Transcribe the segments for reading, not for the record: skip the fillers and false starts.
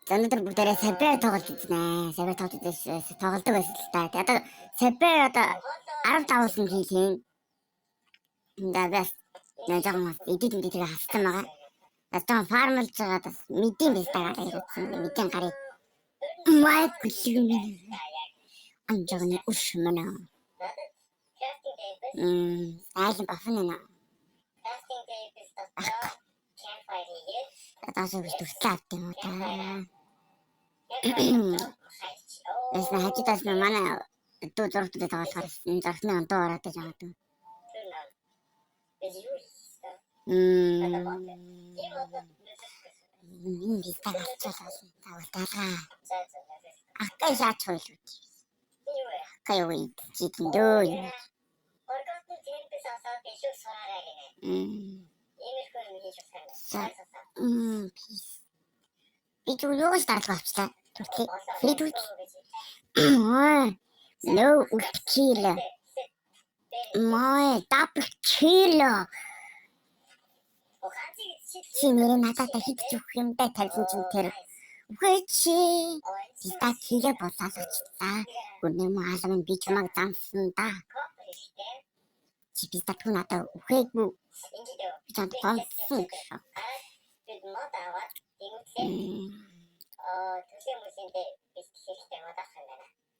өнөөдөр бүгдээрээ сабер тоглож байна. Сабер тоглож тоглодог байсан л та. Тэгээ одоо сабер одоо 15-аас нь хийх юм. Ингээ бас нэгэн эдит тэгээ хассан байгаа. Одоо фармлж байгаа бас мэдэн биш тагаа ирсэн. Мэдэн гарыг майк гүлгэн. Анжагны ушмана. Айлын бафна нэ. Атасаа биш төртлээ юм уу та. Эс на хачитас на манай дуу зургуудад тоглохоор энэ зурхны онтоо ороод байж байгаа юм. Бид тагчаалаа. Тавталгаа. Акай шаач хойлоо. Акай уу чикен дөө. Би юу стартах авчлаа. Фридүл. No ultkilo. Мой тапчило. Чиний надад хит зүх юмтай тавьсан чинь тэр. Үгүй чи. Та тийгээ болоолчлаа. Үнэн муу алам би чамайг замсан да. Чи би татгүй надад үхээгүй. Би чамд гомдсон гэсэн.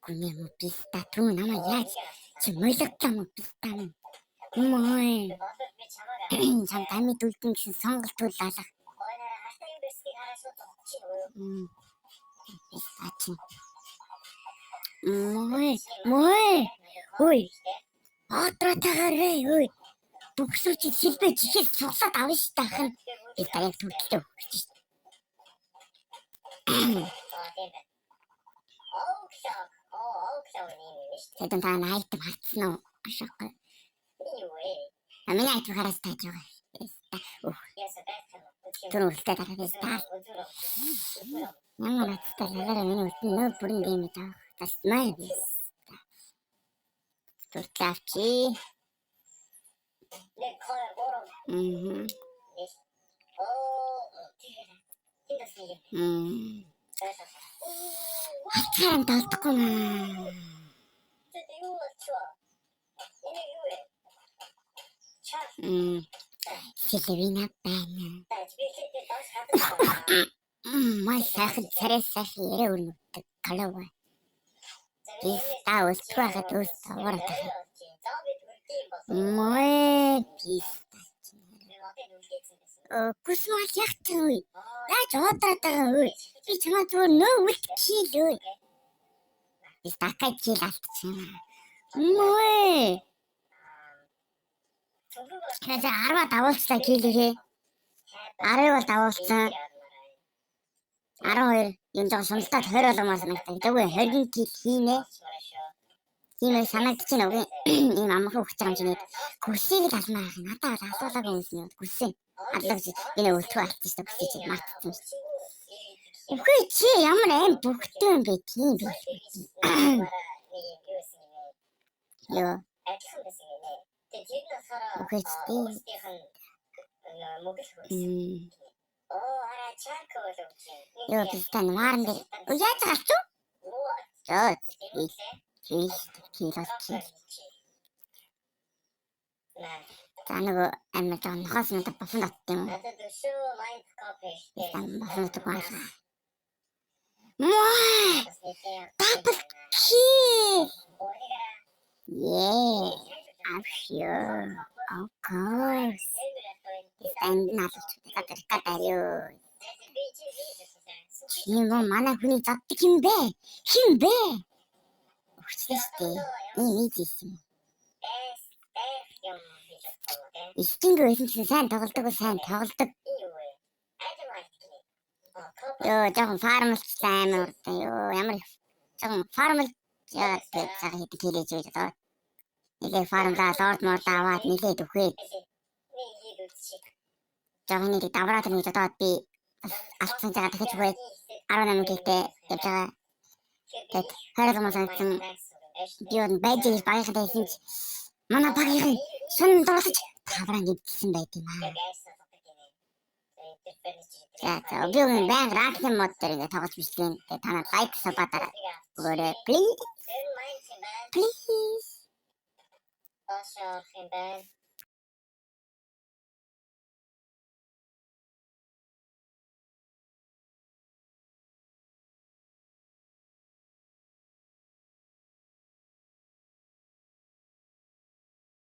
Үнэн муу би татгүй намайг яаж чи мөлөгтэй мө бистаа. Мой. Чам тамид үлдэн гэсэн сонголт тулаалаа. Мой. Ой. Атратаарай ой. Бүгсүүч хэлбэ чихээс цуглаад авна ш тахан. Би таяг төрөлтөө өгч ш. Тэдэн та найтам хатсан уу? Ашиггүй. Миний айтв хараас тааж байгаа. Тэр үлдээ тарахаас таа. Ямар аттай лагаараа миний үлдэн нөө бүрэн гэмэж авах. Бас май бис. Туртлавчи. Хатсан талдахгүй маа. Сэлвина байна. Май сайхан царайсах ярэ өрнөдөг галава. Бис таус туахад ус таварат. Мой бис. Кусмал яхтгүй. Яаж одоотойгоо үй. Би чамаа зүгээр нөө үлдчихээ. Би стакай чил алдчихсан. Мой. Кэзэ 10 давуулцлаа килгээ. 10 бол давуулцсан. 12 юм жоо сумстад 20 болгомоор санагдав. Тэгвэл 20 кил хийнэ. Хийнэ санагдчих нь үгүй. Ийм амхан өгч байгаа юм чинь күсийг л алмаа. Надад асуулаагүй юм шиг күсээ. Аллагч энэ өлтгөө алдсан шүү дээ күсээ мартсан шүү. Үгүй чи ямар аим бүгдөө юм бэ тийм бэ. Йоо. Үгүй чи. Йоо бистан маран дээр. Яаж гарч уу? Йоо. За нөгөө амар жоо нохоос надад босон татсан юм. Босон татсан. Мой! Double kill! Yeah, I'm sure. Of course. And not катарио. Чиний манай хүний заддаг юм бэ? Хин бэ? Өчтөстэй. Ийдсэн. Стинг байсан чинь сайн тоглодог. Йоо, жоохон фармлч амар урд. Йоо, ямар жоохон фармлч яа гэж цаг хийдэг хэлээж байгаа. Нилээ фармлаа дорд аваад нилээд өгөөд. Жоохон нэг давраад нэг жодоод би алдсан цагаа дахиж өгөөд 18 гэлтэй явж байгаа. Тэгэд хараад санагдсан. Би он байж багийнхаа байсан ч манай багийн шин дурсаж тавраа гэдсэн байт юм аа. За би өмнө баян ранкинг мод дээр ингээд тоглож бичлээ. Тэгээ та надад лайк сабатараа өгөөрэй. Please. Доошоо орох юм байна.